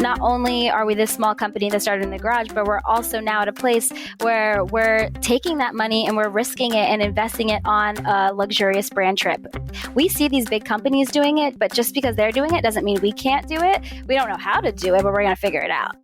not only are we this small company that started in the garage, but we're also now at a place where we're taking that money and we're risking it and investing it on a luxurious brand trip. We see these big companies doing it, but just because they're doing it doesn't mean we can't do it. We don't know how to do it, but we're going to figure it out.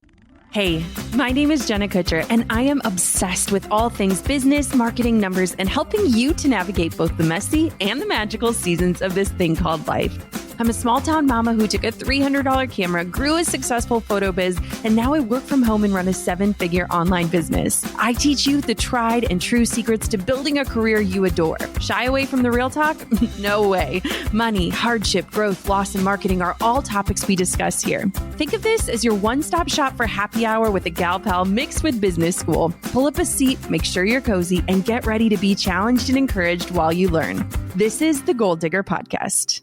Hey, my name is Jenna Kutcher, and I am obsessed with all things business, marketing, numbers, and helping you to navigate both the messy and the magical seasons of this thing called life. I'm a small town mama who took a $300 camera, grew a successful photo biz, and now I work from home and run a 7-figure online business. I teach you the tried and true secrets to building a career you adore. Shy away from the real talk? No way. Money, hardship, growth, loss, and marketing are all topics we discuss here. Think of this as your one-stop shop for happy hour with a gal pal mixed with business school. Pull up a seat, make sure you're cozy, and get ready to be challenged and encouraged while you learn. This is the Goal Digger Podcast.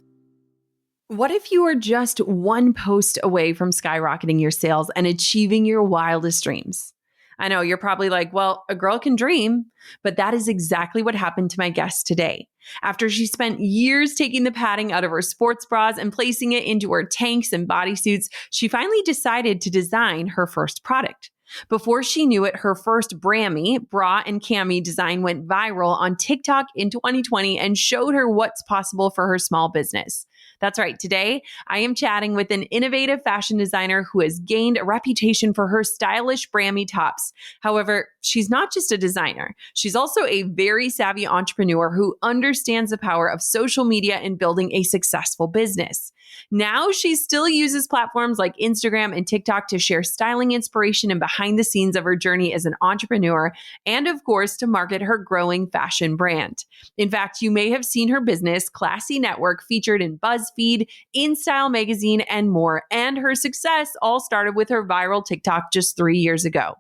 What if you are just one post away from skyrocketing your sales and achieving your wildest dreams? I know you're probably like, well, a girl can dream, but that is exactly what happened to my guest today. After she spent years taking the padding out of her sports bras and placing it into her tanks and bodysuits, she finally decided to design her first product. Before she knew it, her first brami, bra and cami design went viral on TikTok in 2020 and showed her what's possible for her small business. That's right. Today, I am chatting with an innovative fashion designer who has gained a reputation for her stylish brami tops. However, she's not just a designer. She's also a very savvy entrepreneur who understands the power of social media in building a successful business. Now, she still uses platforms like Instagram and TikTok to share styling inspiration and behind the scenes of her journey as an entrepreneur, and of course, to market her growing fashion brand. In fact, you may have seen her business, Classy Network, featured in BuzzFeed, InStyle magazine, and more. And her success all started with her viral TikTok just 3 years ago.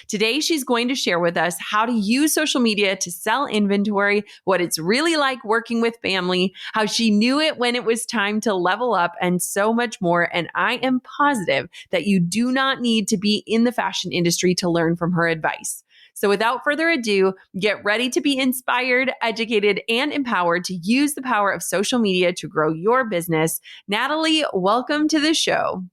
Today, she's going to share with us how to use social media to sell inventory, what it's really like working with family, how she knew it when it was time to level up, and so much more. And I am positive that you do not need to be in the fashion industry to learn from her advice. So without further ado, get ready to be inspired, educated, and empowered to use the power of social media to grow your business. Natalie, welcome to the show.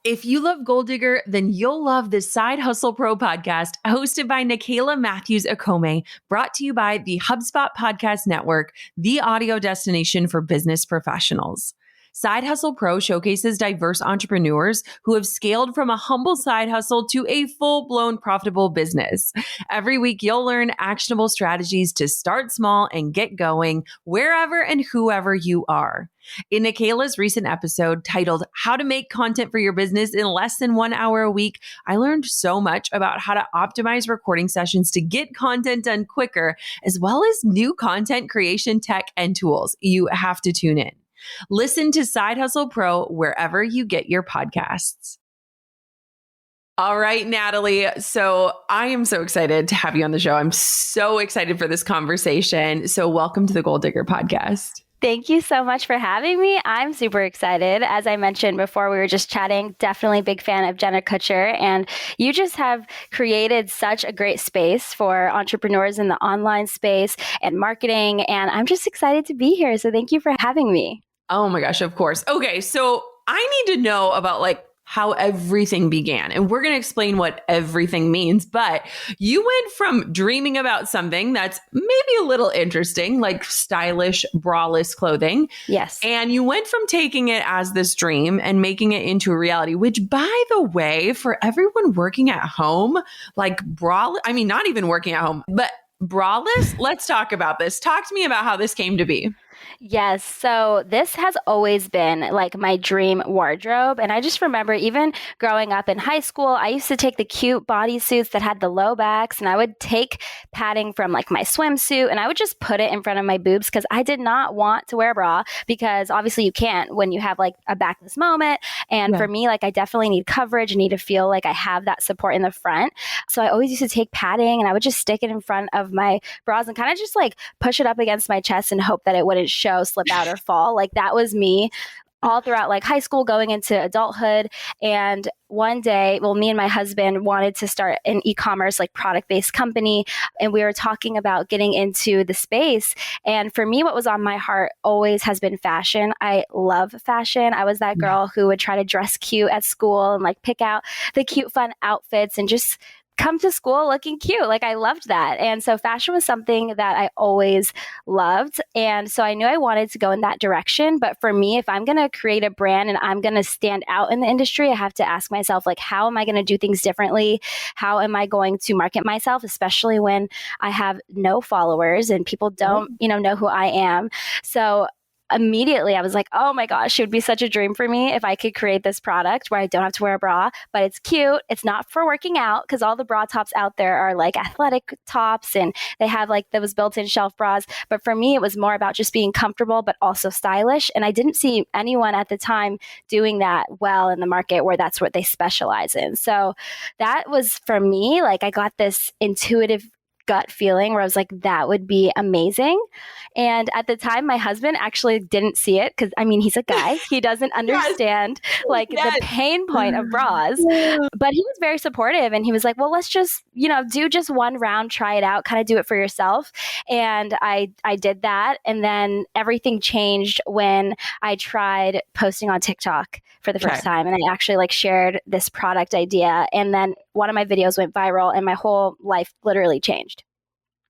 If you love Goal Digger, then you'll love the Side Hustle Pro podcast hosted by Nikayla Matthews-Okome, brought to you by the HubSpot Podcast Network, the audio destination for business professionals. Side Hustle Pro showcases diverse entrepreneurs who have scaled from a humble side hustle to a full-blown profitable business. Every week, you'll learn actionable strategies to start small and get going wherever and whoever you are. In Nikayla's recent episode titled How to Make Content for Your Business in Less Than 1 Hour a Week, I learned so much about how to optimize recording sessions to get content done quicker, as well as new content creation tech and tools. You have to tune in. Listen to Side Hustle Pro wherever you get your podcasts. All right, Natalie. So I am so excited to have you on the show. I'm so excited for this conversation. So welcome to the Goal Digger Podcast. Thank you so much for having me. I'm super excited. As I mentioned before, we were just chatting, definitely big fan of Jenna Kutcher. And you just have created such a great space for entrepreneurs in the online space and marketing. And I'm just excited to be here. So thank you for having me. Oh my gosh, of course. Okay, so I need to know about how everything began. And we're going to explain what everything means. But you went from dreaming about something that's maybe a little interesting, like stylish, braless clothing. Yes. And you went from taking it as this dream and making it into a reality, which, by the way, for everyone working at home, not even working at home, but braless, let's talk about this. Talk to me about how this came to be. Yes. So this has always been like my dream wardrobe. And I just remember even growing up in high school, I used to take the cute bodysuits that had the low backs, and I would take padding from like my swimsuit and I would just put it in front of my boobs because I did not want to wear a bra, because obviously you can't when you have like a backless moment. And for me, like I definitely need coverage. I need to feel like I have that support in the front. So I always used to take padding and I would just stick it in front of my bras and kind of just like push it up against my chest and hope that it wouldn't slip out or fall. Like that was me all throughout like high school going into adulthood. And one day, well, me and my husband wanted to start an e-commerce like product-based company, and we were talking about getting into the space. And for me, what was on my heart always has been fashion. I love fashion. I was that girl who would try to dress cute at school and like pick out the cute fun outfits and just come to school looking cute. Like I loved that. And so fashion was something that I always loved. And so I knew I wanted to go in that direction. But for me, if I'm going to create a brand and I'm going to stand out in the industry, I have to ask myself, like, how am I going to do things differently? How am I going to market myself, especially when I have no followers and people don't, know who I am. So immediately I was like, oh my gosh, it would be such a dream for me if I could create this product where I don't have to wear a bra, but it's cute. It's not for working out because all the bra tops out there are like athletic tops and they have like those built-in shelf bras. But for me, it was more about just being comfortable, but also stylish. And I didn't see anyone at the time doing that well in the market where that's what they specialize in. So that was for me, like I got this intuitive gut feeling where I was like, that would be amazing. And at the time, my husband actually didn't see it because, I mean, he's a guy. He doesn't understand like the pain point of bras, but he was very supportive and he was like, well, let's just, do just one round, try it out, kind of do it for yourself. And I did that. And then everything changed when I tried posting on TikTok for the first time. And I actually like shared this product idea. And then one of my videos went viral and my whole life literally changed.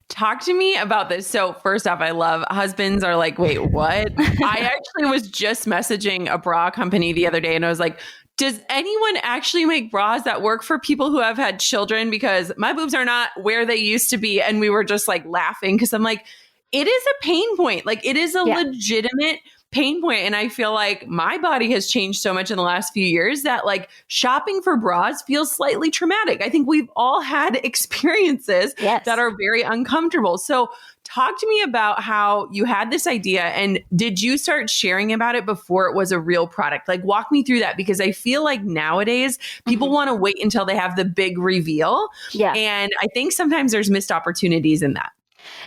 Talk to me about this. So first off, I love husbands are like, wait, what? I actually was just messaging a bra company the other day and I was like, does anyone actually make bras that work for people who have had children? Because my boobs are not where they used to be. And we were just like laughing because I'm like, it is a pain point. Like it is a legitimate pain point. And I feel like my body has changed so much in the last few years that like shopping for bras feels slightly traumatic. I think we've all had experiences that are very uncomfortable. So talk to me about how you had this idea and did you start sharing about it before it was a real product? Like walk me through that because I feel like nowadays people want to wait until they have the big reveal. Yeah. And I think sometimes there's missed opportunities in that.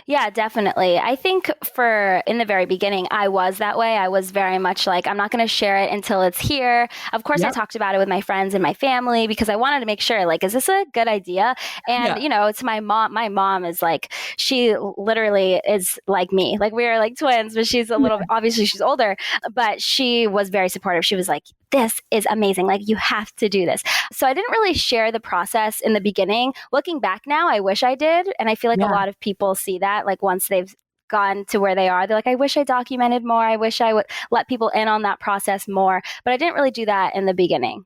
Yeah, definitely. I think in the very beginning, I was that way. I was very much like, I'm not going to share it until it's here. Of course, I talked about it with my friends and my family because I wanted to make sure, like, is this a good idea? And, it's my mom is like, she literally is like me. Like we are like twins, but she's a little, obviously she's older, but she was very supportive. She was like, this is amazing. Like you have to do this. So I didn't really share the process in the beginning. Looking back now, I wish I did. And I feel like a lot of people see that like once they've gone to where they are, they're like, I wish I documented more. I wish I would let people in on that process more. But I didn't really do that in the beginning.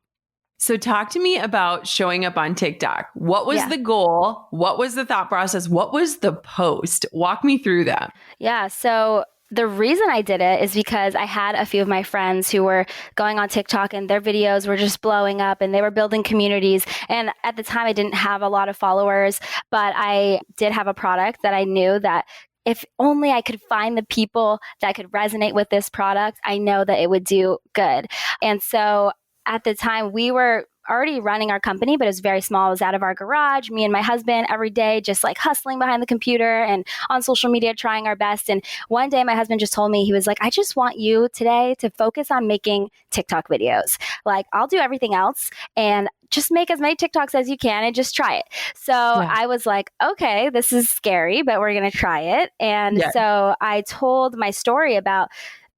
So talk to me about showing up on TikTok. What was the goal? What was the thought process? What was the post? Walk me through that. Yeah. So the reason I did it is because I had a few of my friends who were going on TikTok and their videos were just blowing up and they were building communities. And at the time I didn't have a lot of followers, but I did have a product that I knew that if only I could find the people that could resonate with this product, I know that it would do good. And so at the time we were already running our company, but it was very small. It was out of our garage, me and my husband every day, just like hustling behind the computer and on social media, trying our best. And one day my husband just told me, he was like, I just want you today to focus on making TikTok videos. Like I'll do everything else and just make as many TikToks as you can and just try it. So I was like, okay, this is scary, but we're going to try it. And so I told my story about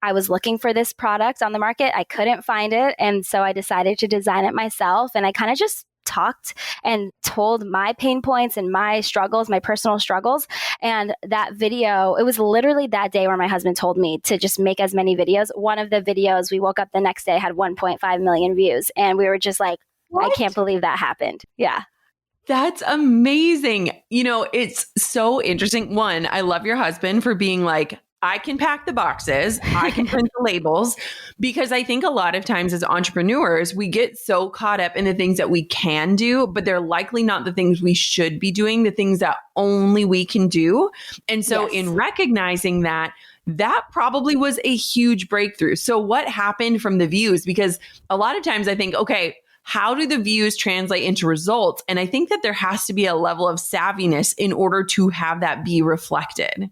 I was looking for this product on the market. I couldn't find it. And so I decided to design it myself. And I kind of just talked and told my pain points and my struggles, my personal struggles. And that video, it was literally that day where my husband told me to just make as many videos. One of the videos, we woke up the next day, had 1.5 million views. And we were just like, what? I can't believe that happened. Yeah. That's amazing. It's so interesting. One, I love your husband for being like, I can pack the boxes, I can print the labels, because I think a lot of times as entrepreneurs, we get so caught up in the things that we can do, but they're likely not the things we should be doing, the things that only we can do. And so in recognizing that, that probably was a huge breakthrough. So what happened from the views? Because a lot of times I think, okay, how do the views translate into results? And I think that there has to be a level of savviness in order to have that be reflected.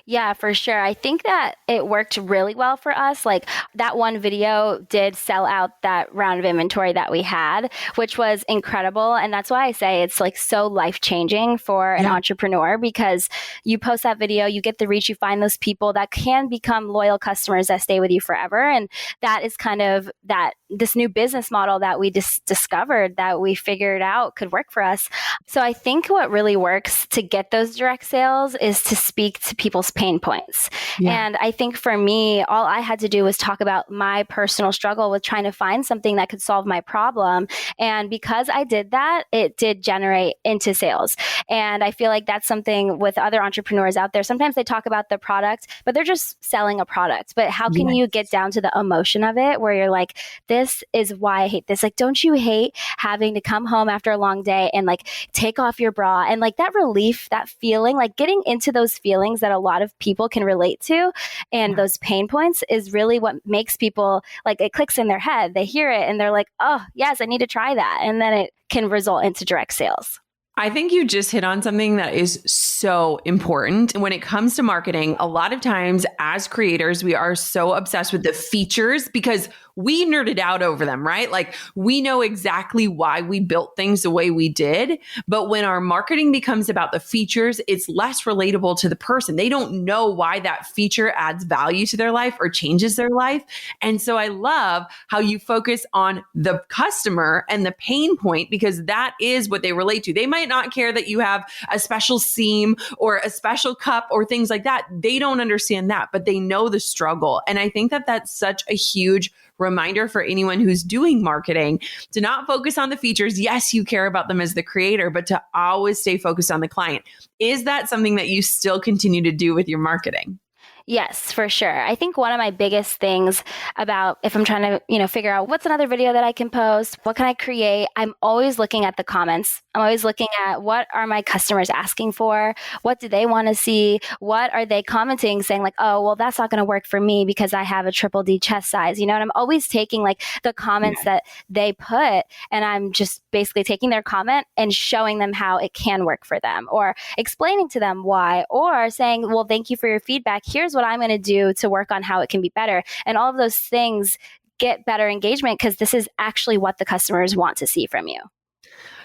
Yeah, for sure. I think that it worked really well for us. Like that one video did sell out that round of inventory that we had, which was incredible. And that's why I say it's like so life changing for an Yeah. entrepreneur because you post that video, you get the reach, you find those people that can become loyal customers that stay with you forever. And that is kind of that this new business model that we discovered that we figured out could work for us. So I think what really works to get those direct sales is to speak to people's pain points. Yeah. And I think for me, all I had to do was talk about my personal struggle with trying to find something that could solve my problem. And because I did that, it did generate into sales. And I feel like that's something with other entrepreneurs out there. Sometimes they talk about the product, but they're just selling a product. But how can you get down to the emotion of it where you're like, this is why I hate this? Like, don't you hate having to come home after a long day and like take off your bra and like that relief, that feeling, like getting into those feelings that a lot of people can relate to and those pain points is really what makes people like it clicks in their head. They hear it and they're like, oh, yes, I need to try that. And then it can result into direct sales. I think you just hit on something that is so important. When it comes to marketing, a lot of times as creators, we are so obsessed with the features because we nerded out over them, right? Like we know exactly why we built things the way we did. But when our marketing becomes about the features, it's less relatable to the person. They don't know why that feature adds value to their life or changes their life. And so I love how you focus on the customer and the pain point because that is what they relate to. They might not care that you have a special seam or a special cup or things like that. They don't understand that, but they know the struggle. And I think that that's such a huge reminder for anyone who's doing marketing to not focus on the features. Yes, you care about them as the creator, but to always stay focused on the client. Is that something that you still continue to do with your marketing? Yes, for sure. I think one of my biggest things about if I'm trying to, figure out what's another video that I can post, what can I create? I'm always looking at the comments. I'm always looking at what are my customers asking for? What do they want to see? What are they commenting saying like, oh, well, that's not going to work for me because I have a triple D chest size, and I'm always taking like the comments that they put and I'm just basically taking their comment and showing them how it can work for them or explaining to them why or saying, well, thank you for your feedback. Here's what I'm going to do to work on how it can be better. And all of those things get better engagement because this is actually what the customers want to see from you.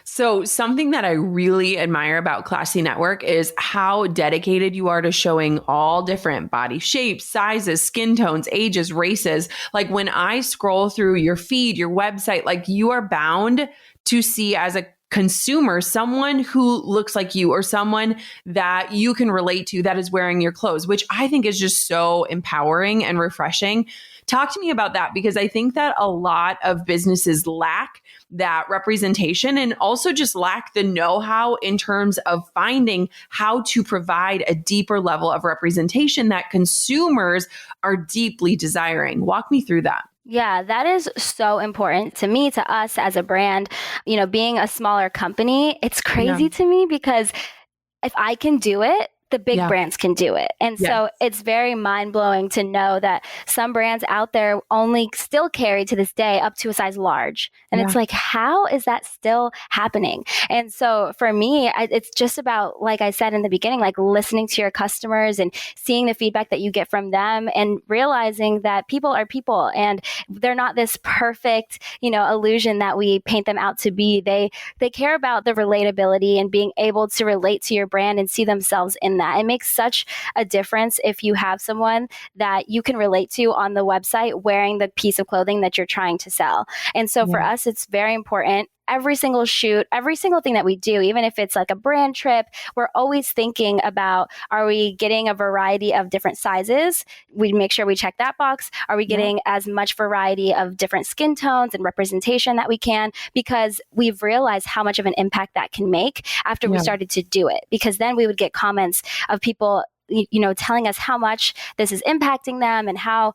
So something that I really admire about Classy Network is how dedicated you are to showing all different body shapes, sizes, skin tones, ages, races. Like when I scroll through your feed, your website, like you are bound to see as a consumer someone who looks like you or someone that you can relate to that is wearing your clothes, which I think is just so empowering and refreshing. Talk to me about that because I think that a lot of businesses lack that representation and also just lack the know-how in terms of finding how to provide a deeper level of representation that consumers are deeply desiring. Walk me through that. Yeah, that is so important to me, to us as a brand. Being a smaller company, it's crazy to me because if I can do it, the big brands can do it. And so it's very mind blowing to know that some brands out there only still carry to this day up to a size large. And it's like, how is that still happening? And so for me, it's just about, like I said in the beginning, like listening to your customers and seeing the feedback that you get from them and realizing that people are people and they're not this perfect, illusion that we paint them out to be. They care about the relatability and being able to relate to your brand and see themselves in that. It makes such a difference if you have someone that you can relate to on the website wearing the piece of clothing that you're trying to sell. And so for us, it's very important. Every single shoot, every single thing that we do, even if it's like a brand trip, we're always thinking about, are we getting a variety of different sizes? We make sure we check that box. Are we getting as much variety of different skin tones and representation that we can? Because we've realized how much of an impact that can make after we started to do it. Because then we would get comments of people telling us how much this is impacting them and how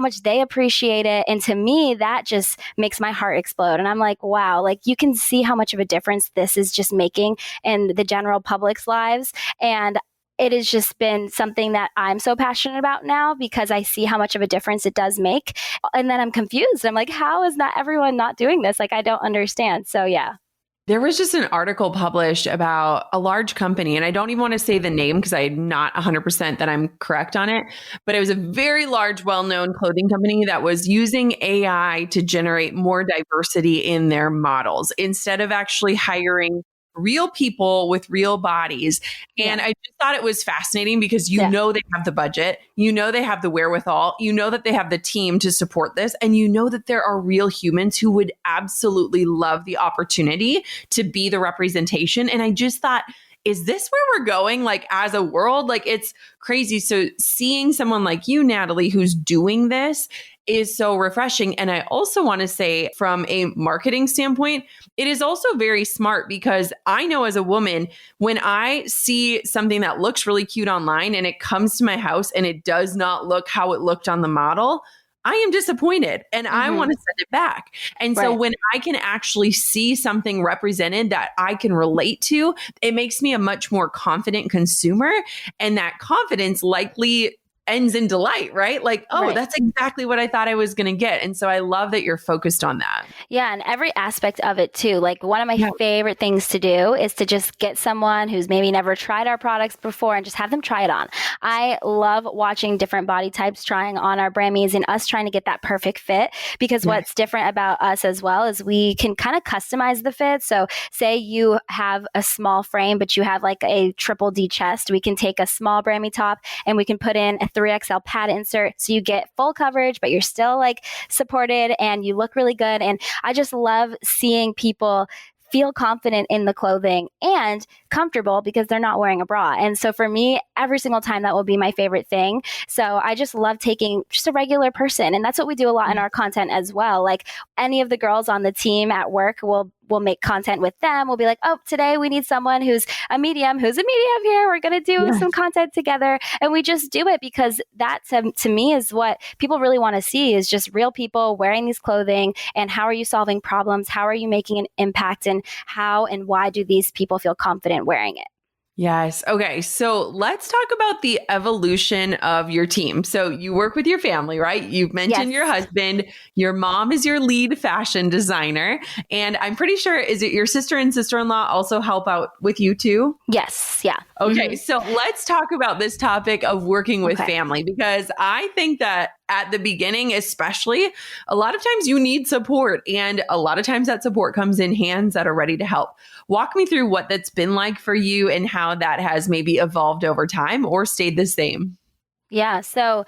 much they appreciate it. And to me, that just makes my heart explode. And I'm like, wow, like you can see how much of a difference this is just making in the general public's lives. And it has just been something that I'm so passionate about now because I see how much of a difference it does make. And then I'm confused. I'm like, how is not everyone not doing this? Like, I don't understand. So yeah. There was just an article published about a large company, and I don't even want to say the name because I'm not 100% that I'm correct on it, but it was a very large, well-known clothing company that was using AI to generate more diversity in their models instead of actually hiring real people with real bodies. And Yeah. I just thought it was fascinating because Yeah. they have the budget, they have the wherewithal, that they have the team to support this, and that there are real humans who would absolutely love the opportunity to be the representation. And I just thought, is this where we're going? Like as a world, like it's crazy. So seeing someone like you, Natalie, who's doing this is so refreshing. And I also want to say from a marketing standpoint, it is also very smart because I know as a woman, when I see something that looks really cute online and it comes to my house and it does not look how it looked on the model, I am disappointed and I want to send it back. And so Right. when I can actually see something represented that I can relate to, it makes me a much more confident consumer. And that confidence likely ends in delight, right? Like, oh, Right. that's exactly what I thought I was going to get. And so I love that you're focused on that. Yeah, and every aspect of it too. Like one of my Yeah. favorite things to do is to just get someone who's maybe never tried our products before and just have them try it on. I love watching different body types trying on our bramis and us trying to get that perfect fit because what's different about us as well is we can kind of customize the fit. So say you have a small frame, but you have like a triple D chest, we can take a small brami top and we can put in a 3XL pad insert so you get full coverage, but you're still like supported and you look really good. And I just love seeing people feel confident in the clothing and comfortable because they're not wearing a bra. And so for me, every single time that will be my favorite thing. So I just love taking just a regular person. And that's what we do a lot in our content as well. Like any of the girls on the team at work will make content with them. We'll be like, oh, today we need someone who's a medium here. We're going to do some content together. And we just do it because that to me is what people really want to see is just real people wearing these clothing and how are you solving problems? How are you making an impact and how and why do these people feel confident wearing it? Yes. Okay. So let's talk about the evolution of your team. So you work with your family, right? You've mentioned your husband. Your mom is your lead fashion designer. And I'm pretty sure, is it your sister and sister-in-law also help out with you too? Yes. Yeah. Okay. So let's talk about this topic of working with family, because I think that at the beginning, especially, a lot of times you need support. And a lot of times that support comes in hands that are ready to help. Walk me through what that's been like for you and how that has maybe evolved over time or stayed the same. Yeah. So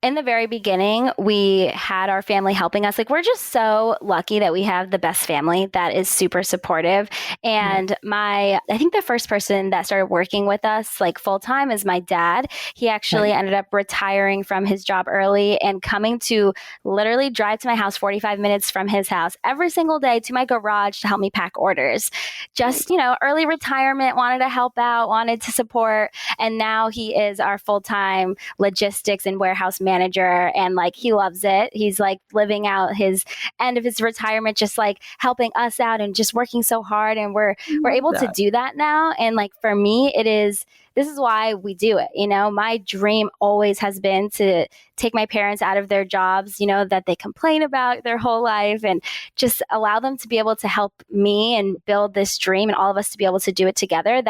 in the very beginning, we had our family helping us. Like, we're just so lucky that we have the best family that is super supportive. And I think the first person that started working with us like full time is my dad. He actually ended up retiring from his job early and coming to literally drive to my house 45 minutes from his house every single day to my garage to help me pack orders. Just, early retirement, wanted to help out, wanted to support. And now he is our full-time logistics and warehouse manager, and like he loves it. He's like living out his end of his retirement, just like helping us out and just working so hard, and we're able to do that now. And like for me, this is why we do it. My dream always has been to take my parents out of their jobs, that they complain about their whole life, and just allow them to be able to help me and build this dream and all of us to be able to do it together.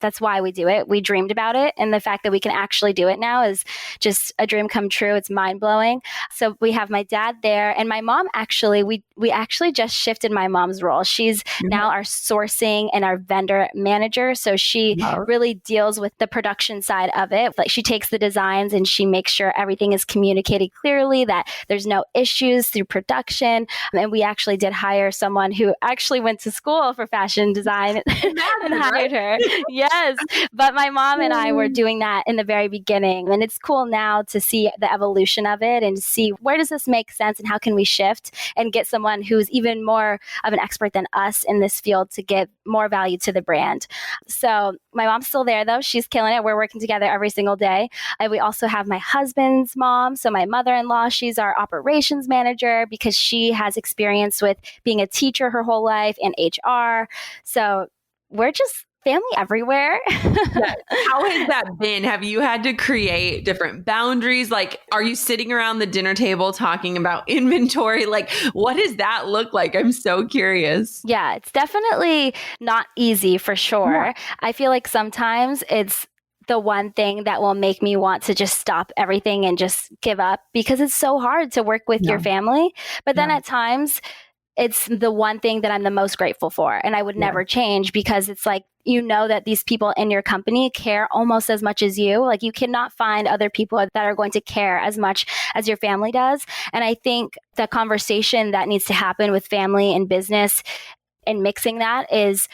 That's why we do it. We dreamed about it. And the fact that we can actually do it now is just a dream come true. It's mind blowing. So we have my dad there, and my mom actually, we actually just shifted my mom's role. She's now our sourcing and our vendor manager. So she really deals with the production side of it. Like, she takes the designs and she makes sure everything is communicated clearly, that there's no issues through production. And we actually did hire someone who actually went to school for fashion design and hired her. Yes. But my mom and I were doing that in the very beginning. And it's cool now to see the evolution of it and see where does this make sense and how can we shift and get someone who's even more of an expert than us in this field to give more value to the brand. So my mom's still there though. She's killing it. We're working together every single day. And we also have my husband's mom. So my mother-in-law, she's our operations manager because she has experience with being a teacher her whole life and HR. So we're just family everywhere. Yes. How has that been? Have you had to create different boundaries? Like, are you sitting around the dinner table talking about inventory? Like, what does that look like? I'm so curious. Yeah, it's definitely not easy for Yeah. sure. I feel like sometimes it's the one thing that will make me want to just stop everything and just give up because it's so hard to work with your Yeah. family. But then Yeah. at times, it's the one thing that I'm the most grateful for. And I would Yeah. never change because it's like, you know, that these people in your company care almost as much as you. Like, you cannot find other people that are going to care as much as your family does. And I think the conversation that needs to happen with family and business and mixing that is,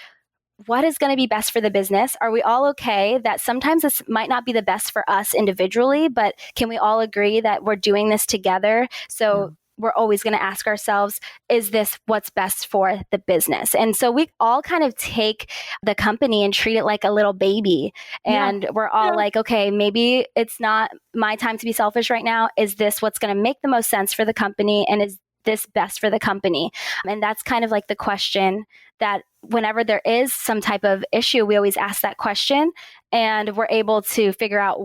what is going to be best for the business? Are we all okay that sometimes this might not be the best for us individually, but can we all agree that we're doing this together? So we're always going to ask ourselves, is this what's best for the business? And so we all kind of take the company and treat it like a little baby. And we're all like, okay, maybe it's not my time to be selfish right now. Is this what's going to make the most sense for the company? And is this best for the company? And that's kind of like the question that whenever there is some type of issue, we always ask that question, and we're able to figure out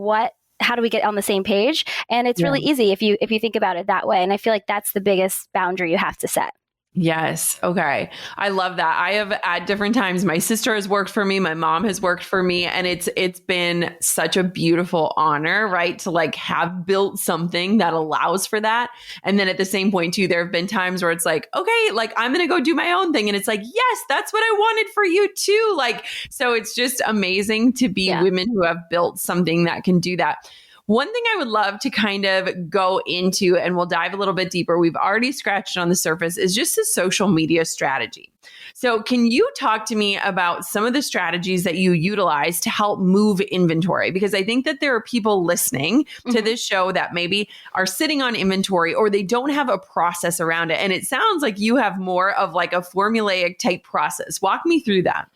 how do we get on the same page? And it's really easy if you think about it that way. And I feel like that's the biggest boundary you have to set. Yes. Okay. I love that. I have at different times, my sister has worked for me. My mom has worked for me. And it's been such a beautiful honor, right? To like have built something that allows for that. And then at the same point too, there have been times where it's like, okay, like I'm going to go do my own thing. And it's like, yes, that's what I wanted for you too. Like, so it's just amazing to be women who have built something that can do that. One thing I would love to kind of go into, and we'll dive a little bit deeper, we've already scratched on the surface, is just the social media strategy. So can you talk to me about some of the strategies that you utilize to help move inventory? Because I think that there are people listening to this show that maybe are sitting on inventory or they don't have a process around it. And it sounds like you have more of like a formulaic type process. Walk me through that.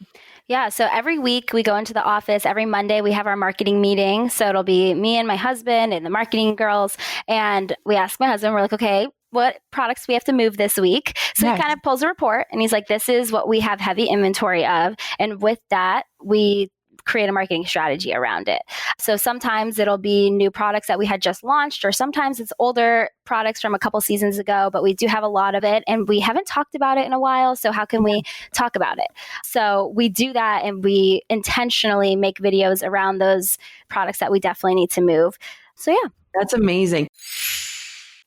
Yeah. So every week we go into the office. Every Monday we have our marketing meeting. So it'll be me and my husband and the marketing girls. And we ask my husband, we're like, okay, what products we have to move this week? So he kind of pulls a report and he's like, this is what we have heavy inventory of. And with that, we create a marketing strategy around it. So sometimes it'll be new products that we had just launched, or sometimes it's older products from a couple seasons ago, but we do have a lot of it and we haven't talked about it in a while. So how can we talk about it? So we do that, and we intentionally make videos around those products that we definitely need to move. So yeah. That's amazing.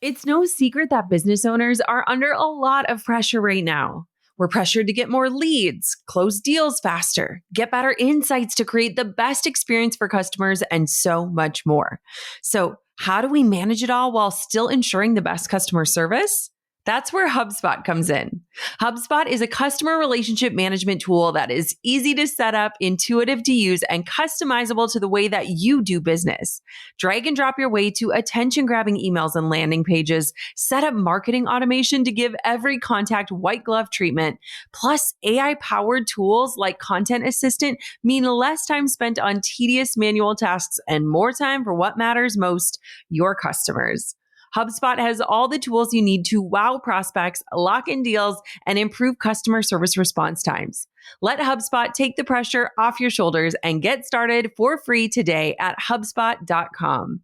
It's no secret that business owners are under a lot of pressure right now. We're pressured to get more leads, close deals faster, get better insights to create the best experience for customers, and so much more. So, how do we manage it all while still ensuring the best customer service? That's where HubSpot comes in. HubSpot is a customer relationship management tool that is easy to set up, intuitive to use, and customizable to the way that you do business. Drag and drop your way to attention-grabbing emails and landing pages, set up marketing automation to give every contact white glove treatment, plus AI-powered tools like Content Assistant mean less time spent on tedious manual tasks and more time for what matters most, your customers. HubSpot has all the tools you need to wow prospects, lock in deals, and improve customer service response times. Let HubSpot take the pressure off your shoulders and get started for free today at HubSpot.com.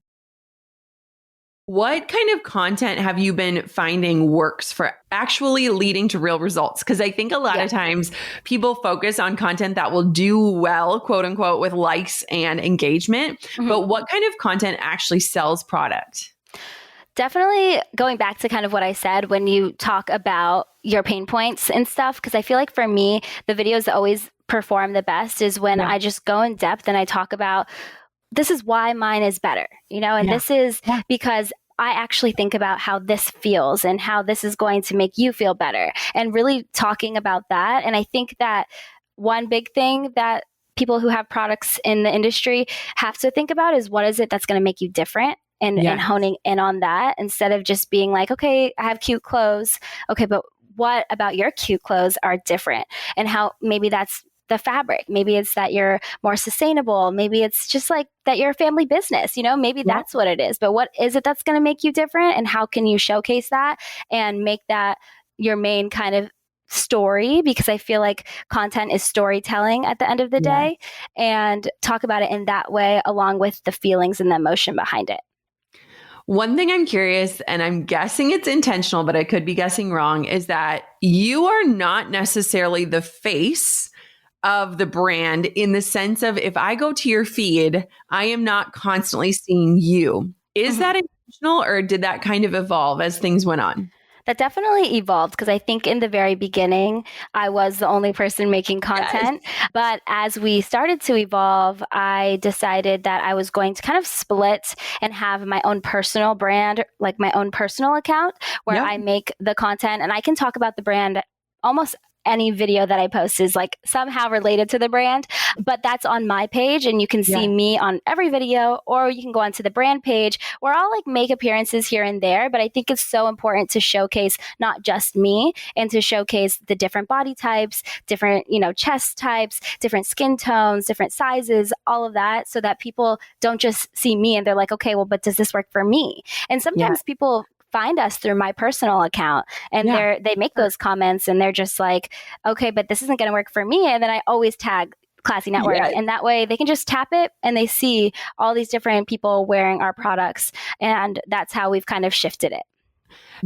What kind of content have you been finding works for actually leading to real results? Because I think a lot of times people focus on content that will do well, quote unquote, with likes and engagement. But what kind of content actually sells product? Definitely going back to kind of what I said when you talk about your pain points and stuff, because I feel like for me, the videos that always perform the best is when I just go in depth and I talk about, this is why mine is better, and this is because I actually think about how this feels and how this is going to make you feel better, and really talking about that. And I think that one big thing that people who have products in the industry have to think about is, what is it that's going to make you different? And honing in on that, instead of just being like, okay, I have cute clothes. Okay, but what about your cute clothes are different? And how maybe that's the fabric. Maybe it's that you're more sustainable. Maybe it's just like that you're a family business, maybe that's what it is. But what is it that's going to make you different? And how can you showcase that and make that your main kind of story, because I feel like content is storytelling at the end of the Yeah. day, and talk about it in that way, along with the feelings and the emotion behind it. One thing I'm curious, and I'm guessing it's intentional, but I could be guessing wrong, is that you are not necessarily the face of the brand in the sense of if I go to your feed, I am not constantly seeing you. Is Mhm. that intentional or did that kind of evolve as things went on? That definitely evolved, because I think in the very beginning, I was the only person making Yes. content. But as we started to evolve, I decided that I was going to kind of split and have my own personal brand, like my own personal account, where Yep. I make the content and I can talk about the brand almost any video that I post is like somehow related to the brand, but that's on my page and you can see Yeah. me on every video, or you can go onto the brand page where I'll like make appearances here and there. But I think it's so important to showcase not just me, and to showcase the different body types, different, chest types, different skin tones, different sizes, all of that, so that people don't just see me and they're like, okay, well, but does this work for me? And Yeah. sometimes people find us through my personal account and Yeah. they make those comments and they're just like, okay, but this isn't going to work for me. And then I always tag Classy Network, Yeah. and that way they can just tap it and they see all these different people wearing our products. And that's how we've kind of shifted it.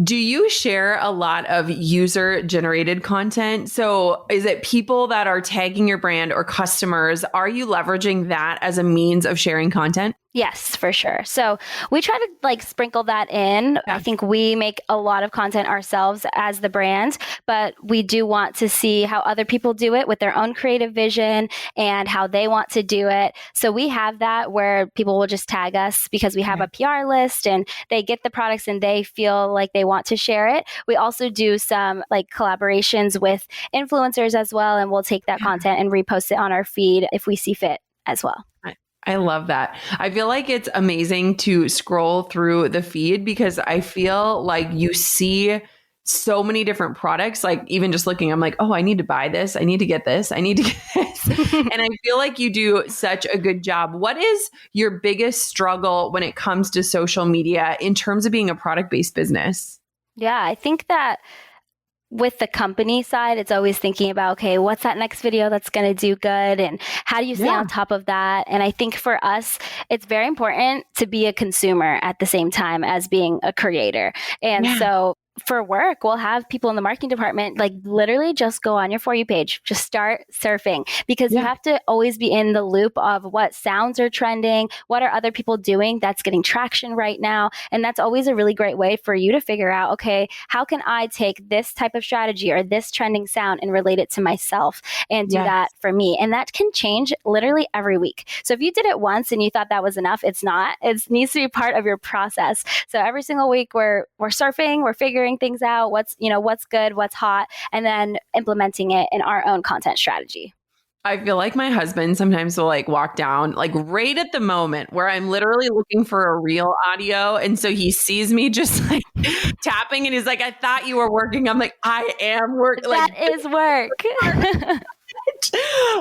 Do you share a lot of user generated content? So is it people that are tagging your brand or customers? Are you leveraging that as a means of sharing content? Yes, for sure. So we try to like sprinkle that in. Yeah. I think we make a lot of content ourselves as the brand, but we do want to see how other people do it with their own creative vision and how they want to do it. So we have that where people will just tag us because we have a PR list and they get the products and they feel like they want to share it. We also do some like collaborations with influencers as well, and we'll take that content and repost it on our feed if we see fit as well. I love that. I feel like it's amazing to scroll through the feed because I feel like you see so many different products. Like even just looking, I'm like, oh, I need to buy this. I need to get this. I need to get this. And I feel like you do such a good job. What is your biggest struggle when it comes to social media in terms of being a product-based business? Yeah, I think that with the company side, it's always thinking about, okay, what's that next video that's going to do good? And how do you stay on top of that? And I think for us, it's very important to be a consumer at the same time as being a creator. And so for work, we'll have people in the marketing department like literally just go on your For You page, just start surfing, because you have to always be in the loop of what sounds are trending, what are other people doing that's getting traction right now. And that's always a really great way for you to figure out, okay, how can I take this type of strategy or this trending sound and relate it to myself and do that for me? And that can change literally every week. So if you did it once and you thought that was enough, it's not. It needs to be part of your process. So every single week we're surfing, we're figuring things out, what's good, what's hot, and then implementing it in our own content strategy. I feel like my husband sometimes will like walk down like right at the moment where I'm literally looking for a real audio. And so he sees me just like tapping and he's like, I thought you were working. I'm like, I am working. That is work.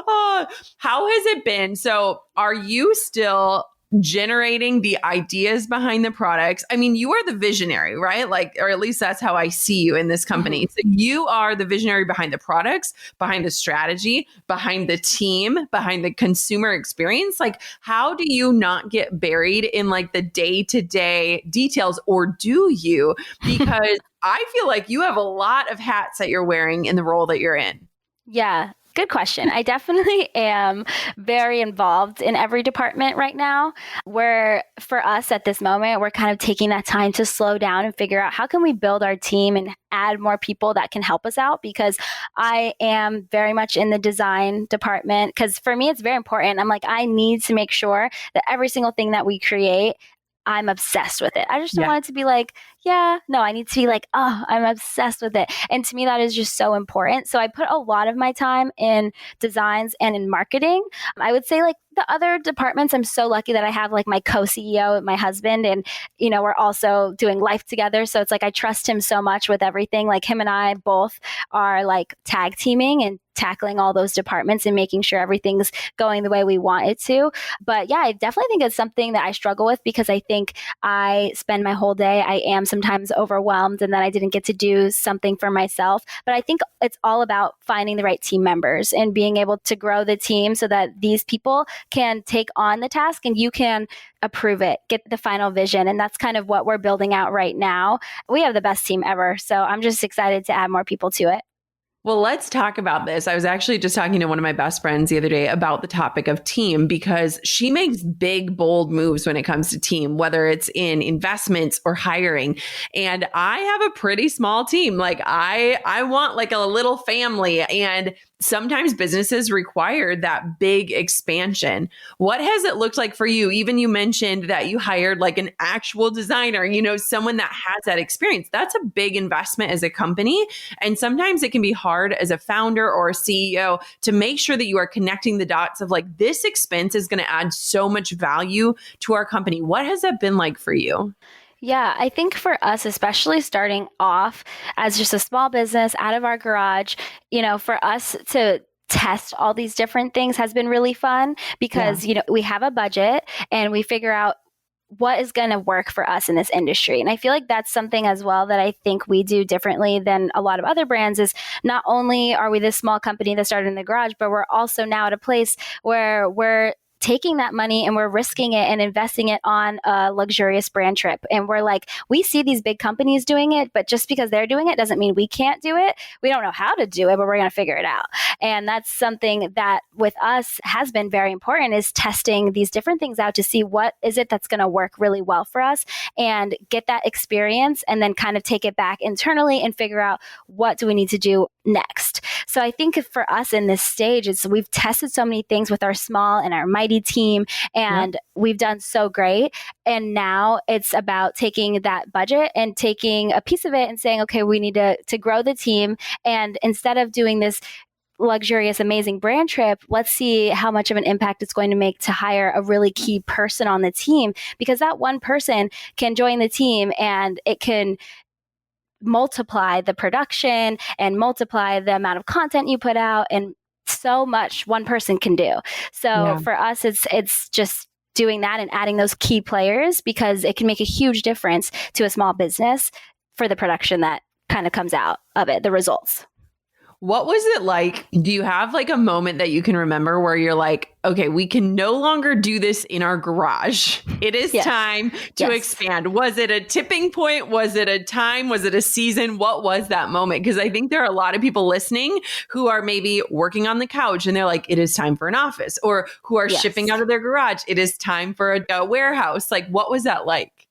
Oh, how has it been? So are you still generating the ideas behind the products? I mean, you are the visionary, right? Like, or at least that's how I see you in this company. So you are the visionary behind the products, behind the strategy, behind the team, behind the consumer experience. Like, how do you not get buried in like the day-to-day details, or do you? Because I feel like you have a lot of hats that you're wearing in the role that you're in. Yeah. Good question. I definitely am very involved in every department right now, where for us at this moment, we're kind of taking that time to slow down and figure out how can we build our team and add more people that can help us out, because I am very much in the design department, because for me, it's very important. I'm like, I need to make sure that every single thing that we create, I'm obsessed with it. I just don't want it to be like, I need to be like, oh, I'm obsessed with it. And to me, that is just so important. So I put a lot of my time in designs and in marketing. I would say like the other departments, I'm so lucky that I have like my co-CEO, my husband, and, we're also doing life together. So it's like I trust him so much with everything. Like him and I both are like tag teaming and tackling all those departments and making sure everything's going the way we want it to. But yeah, I definitely think it's something that I struggle with because I think I spend my whole day, I am sometimes overwhelmed and then I didn't get to do something for myself. But I think it's all about finding the right team members and being able to grow the team so that these people can take on the task and you can approve it, get the final vision. And that's kind of what we're building out right now. We have the best team ever. So I'm just excited to add more people to it. Well, let's talk about this. I was actually just talking to one of my best friends the other day about the topic of team because she makes big, bold moves when it comes to team, whether it's in investments or hiring. And I have a pretty small team. Like I want like a little family, and sometimes businesses require that big expansion. What has it looked like for you? Even you mentioned that you hired like an actual designer, someone that has that experience. That's a big investment as a company. And sometimes it can be hard as a founder or a CEO to make sure that you are connecting the dots of like, this expense is going to add so much value to our company. What has that been like for you? Yeah, I think for us, especially starting off as just a small business out of our garage, for us to test all these different things has been really fun because, we have a budget and we figure out what is going to work for us in this industry. And I feel like that's something as well that I think we do differently than a lot of other brands is not only are we this small company that started in the garage, but we're also now at a place where we're taking that money and we're risking it and investing it on a luxurious brand trip. And we're like, we see these big companies doing it, but just because they're doing it doesn't mean we can't do it. We don't know how to do it, but we're going to figure it out. And that's something that with us has been very important is testing these different things out to see what is it that's going to work really well for us and get that experience and then kind of take it back internally and figure out what do we need to do next. So I think for us in this stage, we've tested so many things with our small and our mighty team, and we've done so great. And now it's about taking that budget and taking a piece of it and saying, okay, we need to grow the team. And instead of doing this luxurious, amazing brand trip, let's see how much of an impact it's going to make to hire a really key person on the team, because that one person can join the team and it can multiply the production and multiply the amount of content you put out, and so much one person can do. So for us, it's just doing that and adding those key players because it can make a huge difference to a small business for the production that kind of comes out of it, the results. What was it like? Do you have like a moment that you can remember where you're like, okay, we can no longer do this in our garage. It is time to expand. Was it a tipping point? Was it a time? Was it a season? What was that moment? Because I think there are a lot of people listening who are maybe working on the couch and they're like, it is time for an office, or who are shipping out of their garage. It is time for a warehouse. Like, what was that like?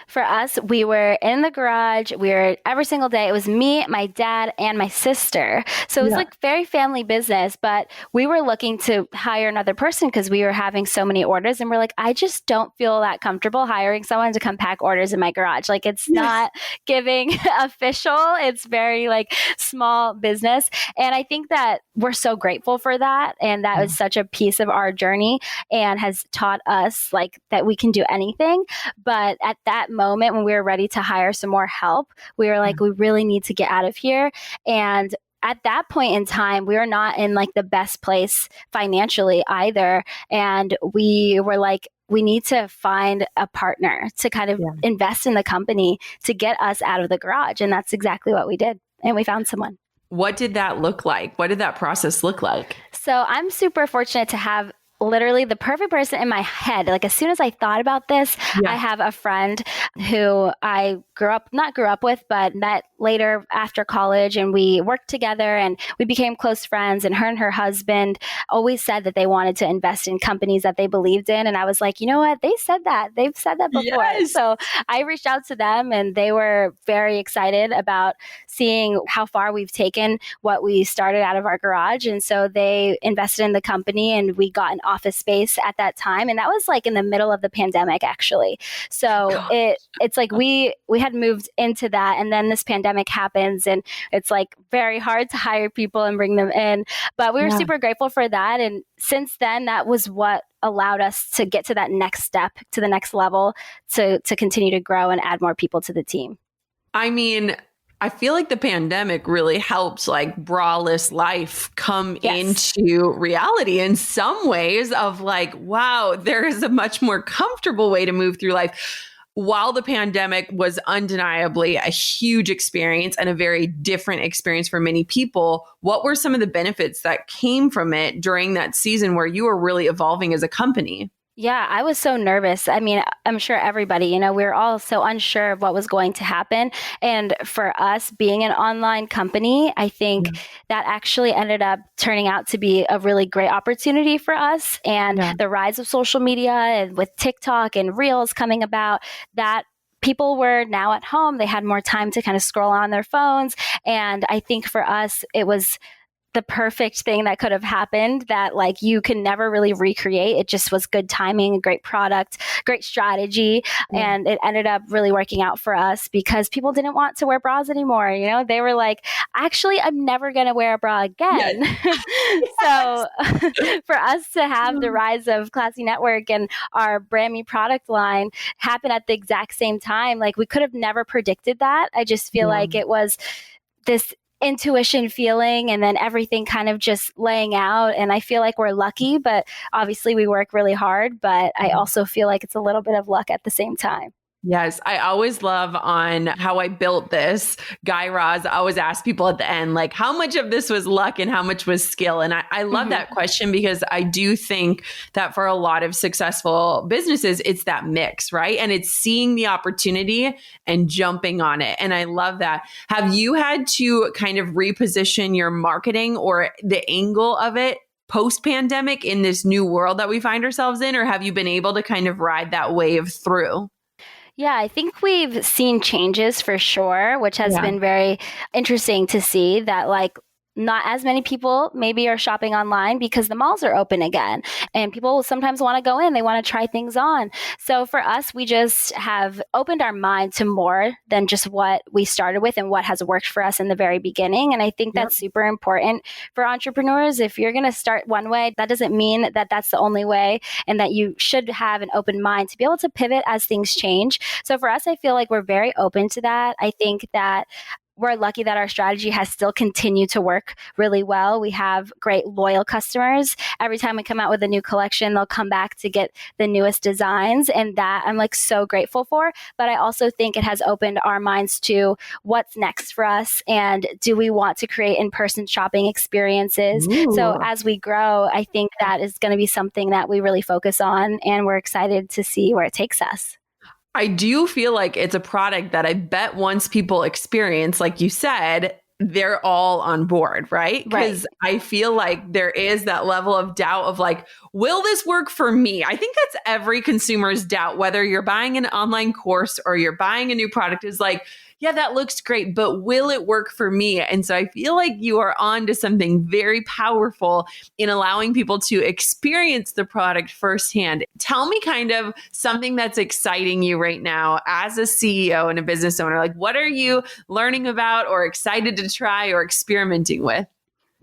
For us, we were in the garage. We were every single day. It was me, my dad, and my sister. So it was like very family business, but we were looking to hire another person because we were having so many orders. And we're like, I just don't feel that comfortable hiring someone to come pack orders in my garage. Like it's not giving official. It's very like small business. And I think that we're so grateful for that. And that was such a piece of our journey and has taught us like that we can do anything. But at that moment when we were ready to hire some more help, we were like, we really need to get out of here. And at that point in time, we were not in like the best place financially either. And we were like, we need to find a partner to kind of invest in the company to get us out of the garage. And that's exactly what we did. And we found someone. What did that look like? What did that process look like? So I'm super fortunate to have literally the perfect person in my head. Like as soon as I thought about this, I have a friend who I not grew up with, but met later after college, and we worked together and we became close friends. And her husband always said that they wanted to invest in companies that they believed in. And I was like, you know what? They've said that before. Yes. So I reached out to them and they were very excited about seeing how far we've taken what we started out of our garage. And so they invested in the company and we got an office space at that time. And that was like in the middle of the pandemic, actually. So God. it's like we had moved into that, and then this pandemic happens, and it's like very hard to hire people and bring them in. But we were Yeah. super grateful for that. And since then, that was what allowed us to get to that next step, to the next level, to continue to grow and add more people to the team. I mean, I feel like the pandemic really helped like braless life come Yes. into reality in some ways of like, wow, there is a much more comfortable way to move through life. While the pandemic was undeniably a huge experience and a very different experience for many people, what were some of the benefits that came from it during that season where you were really evolving as a company? Yeah, I was so nervous. I mean, I'm sure everybody, we were all so unsure of what was going to happen. And for us being an online company, I think that actually ended up turning out to be a really great opportunity for us. And the rise of social media and with TikTok and Reels coming about, that people were now at home. They had more time to kind of scroll on their phones. And I think for us, it was the perfect thing that could have happened that like you can never really recreate. It just was good timing, great product, great strategy. And it ended up really working out for us because people didn't want to wear bras anymore. They were like, actually, I'm never going to wear a bra again. So for us to have the rise of Classy Network and our brami product line happen at the exact same time, like we could have never predicted that. I just feel like it was this intuition feeling and then everything kind of just laying out. And I feel like we're lucky, but obviously we work really hard, but I also feel like it's a little bit of luck at the same time. Yes, I always love on How I Built This. Guy Raz always asks people at the end, like, how much of this was luck and how much was skill? And I love that question because I do think that for a lot of successful businesses, it's that mix, right? And it's seeing the opportunity and jumping on it. And I love that. Have you had to kind of reposition your marketing or the angle of it post-pandemic in this new world that we find ourselves in? Or have you been able to kind of ride that wave through? Yeah, I think we've seen changes for sure, which has been very interesting to see that like not as many people maybe are shopping online because the malls are open again and people sometimes want to go in, they want to try things on. So for us, we just have opened our mind to more than just what we started with and what has worked for us in the very beginning. And I think that's super important for entrepreneurs. If you're going to start one way, that doesn't mean that that's the only way and that you should have an open mind to be able to pivot as things change. So for us, I feel like we're very open to that. I think that we're lucky that our strategy has still continued to work really well. We have great loyal customers. Every time we come out with a new collection, they'll come back to get the newest designs. And that I'm like so grateful for. But I also think it has opened our minds to what's next for us. And do we want to create in-person shopping experiences? So as we grow, I think that is going to be something that we really focus on. And we're excited to see where it takes us. I do feel like it's a product that I bet once people experience, like you said, they're all on board, right? Because I feel like there is that level of doubt of like, will this work for me? I think that's every consumer's doubt, whether you're buying an online course or you're buying a new product is like, yeah, that looks great, but will it work for me? And so I feel like you are on to something very powerful in allowing people to experience the product firsthand. Tell me kind of something that's exciting you right now as a CEO and a business owner. Like, what are you learning about or excited to try or experimenting with?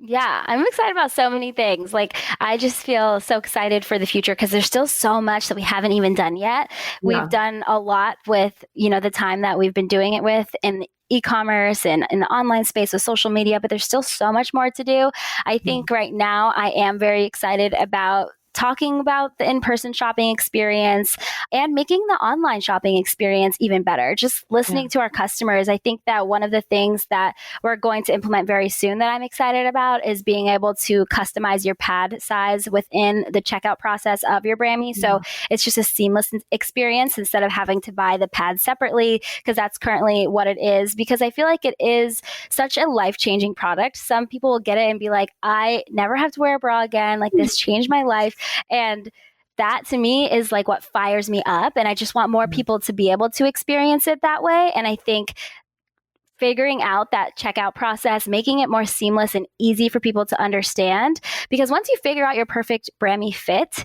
Yeah, I'm excited about so many things. Like, I just feel so excited for the future because there's still so much that we haven't even done yet. We've done a lot with, the time that we've been doing it with in e-commerce and in the online space with social media, but there's still so much more to do. I think right now I am very excited about talking about the in-person shopping experience and making the online shopping experience even better. Just listening to our customers. I think that one of the things that we're going to implement very soon that I'm excited about is being able to customize your pad size within the checkout process of your brami. So it's just a seamless experience instead of having to buy the pad separately, because that's currently what it is. Because I feel like it is such a life-changing product. Some people will get it and be like, I never have to wear a bra again. Like, this changed my life. And that to me is like what fires me up. And I just want more people to be able to experience it that way. And I think figuring out that checkout process, making it more seamless and easy for people to understand. Because once you figure out your perfect brami fit,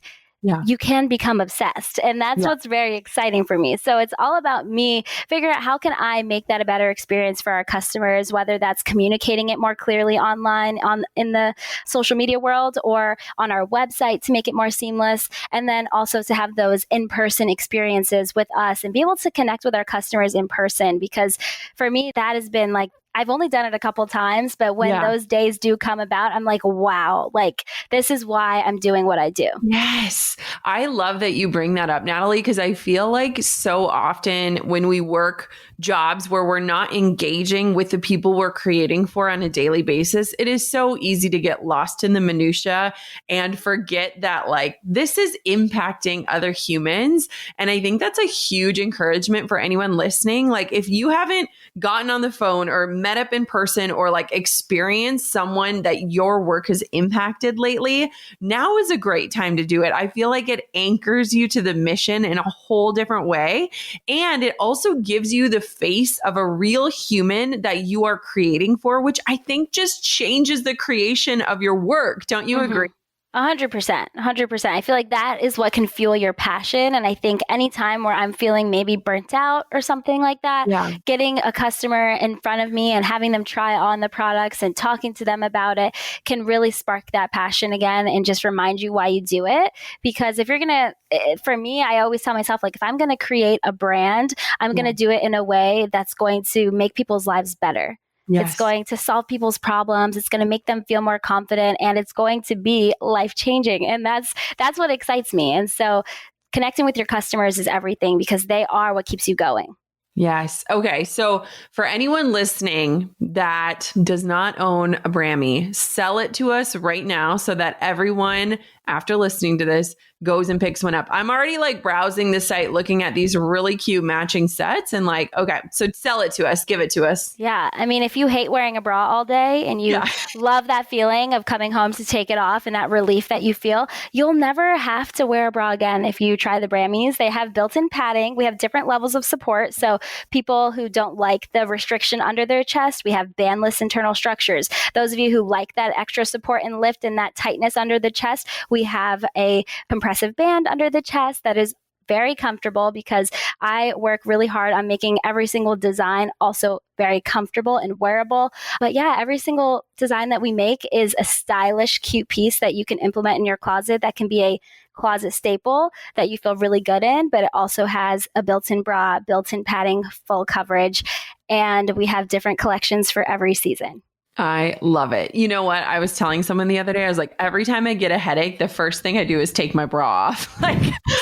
you can become obsessed. And that's what's very exciting for me. So it's all about me figuring out how can I make that a better experience for our customers, whether that's communicating it more clearly online in the social media world or on our website to make it more seamless. And then also to have those in-person experiences with us and be able to connect with our customers in person. Because for me, that has been like, I've only done it a couple times, but when those days do come about, I'm like, wow, like this is why I'm doing what I do. Yes. I love that you bring that up, Natalie, because I feel like so often when we work jobs where we're not engaging with the people we're creating for on a daily basis, it is so easy to get lost in the minutia and forget that like this is impacting other humans. And I think that's a huge encouragement for anyone listening. Like if you haven't gotten on the phone or met up in person or like experienced someone that your work has impacted lately, now is a great time to do it. I feel like it anchors you to the mission in a whole different way. And it also gives you the face of a real human that you are creating for, which I think just changes the creation of your work. Don't you agree? 100%. 100%. I feel like that is what can fuel your passion. And I think anytime where I'm feeling maybe burnt out or something like that, getting a customer in front of me and having them try on the products and talking to them about it can really spark that passion again and just remind you why you do it. Because if you're going to, for me, I always tell myself, like, if I'm going to create a brand, I'm going to do it in a way that's going to make people's lives better. Yes. It's going to solve people's problems. It's going to make them feel more confident, and it's going to be life-changing. And that's what excites me. And so connecting with your customers is everything because they are what keeps you going. Yes. Okay. So for anyone listening that does not own a brami, sell it to us right now so that everyone after listening to this goes and picks one up. I'm already like browsing the site, looking at these really cute matching sets and like, okay, so sell it to us, give it to us. Yeah. I mean, if you hate wearing a bra all day and you love that feeling of coming home to take it off and that relief that you feel, you'll never have to wear a bra again if you try the bramis. They have built-in padding. We have different levels of support. So people who don't like the restriction under their chest, we have bandless internal structures. Those of you who like that extra support and lift and that tightness under the chest, we have a compressive band under the chest that is very comfortable because I work really hard on making every single design also very comfortable and wearable. But yeah, every single design that we make is a stylish, cute piece that you can implement in your closet that can be a closet staple that you feel really good in, but it also has a built-in bra, built-in padding, full coverage, and we have different collections for every season. I love it. You know what? I was telling someone the other day, I was like, every time I get a headache, the first thing I do is take my bra off. Like,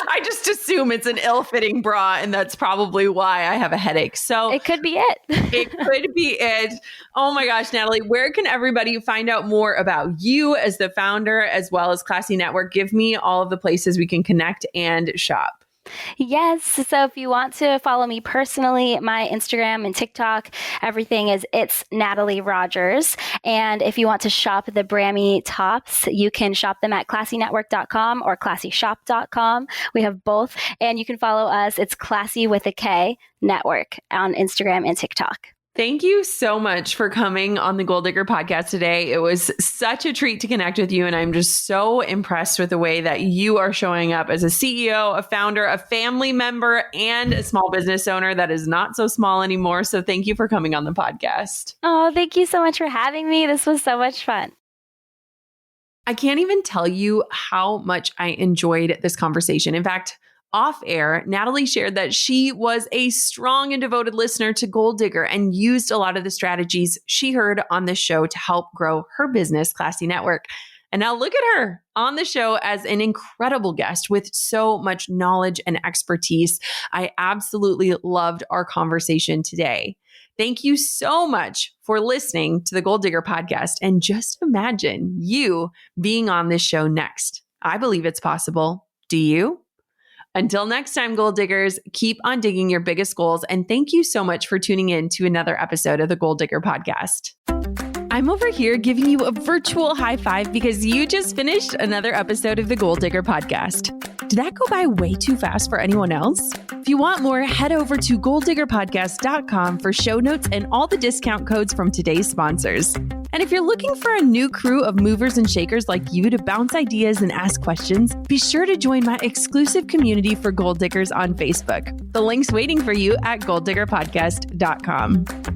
I just assume it's an ill-fitting bra, and that's probably why I have a headache. So it could be it. It could be it. Oh my gosh, Natalie, where can everybody find out more about you as the founder, as well as Classy Network? Give me all of the places we can connect and shop. Yes. So if you want to follow me personally, my Instagram and TikTok, everything is it's Natalie Rogers. And if you want to shop the brami tops, you can shop them at classynetwork.com or classyshop.com. We have both. And you can follow us. It's Classy with a K Network on Instagram and TikTok. Thank you so much for coming on the Goal Digger podcast today. It was such a treat to connect with you. And I'm just so impressed with the way that you are showing up as a CEO, a founder, a family member, and a small business owner that is not so small anymore. So thank you for coming on the podcast. Oh, thank you so much for having me. This was so much fun. I can't even tell you how much I enjoyed this conversation. In fact, off air, Natalie shared that she was a strong and devoted listener to Goal Digger and used a lot of the strategies she heard on this show to help grow her business, Classy Network. And now look at her on the show as an incredible guest with so much knowledge and expertise. I absolutely loved our conversation today. Thank you so much for listening to the Goal Digger podcast. And just imagine you being on this show next. I believe it's possible. Do you? Until next time, Goal Diggers, keep on digging your biggest goals. And thank you so much for tuning in to another episode of the Goal Digger podcast. I'm over here giving you a virtual high five because you just finished another episode of the Goal Digger podcast. Did that go by way too fast for anyone else? If you want more, head over to goaldiggerpodcast.com for show notes and all the discount codes from today's sponsors. And if you're looking for a new crew of movers and shakers like you to bounce ideas and ask questions, be sure to join my exclusive community for Goal Diggers on Facebook. The link's waiting for you at goaldiggerpodcast.com.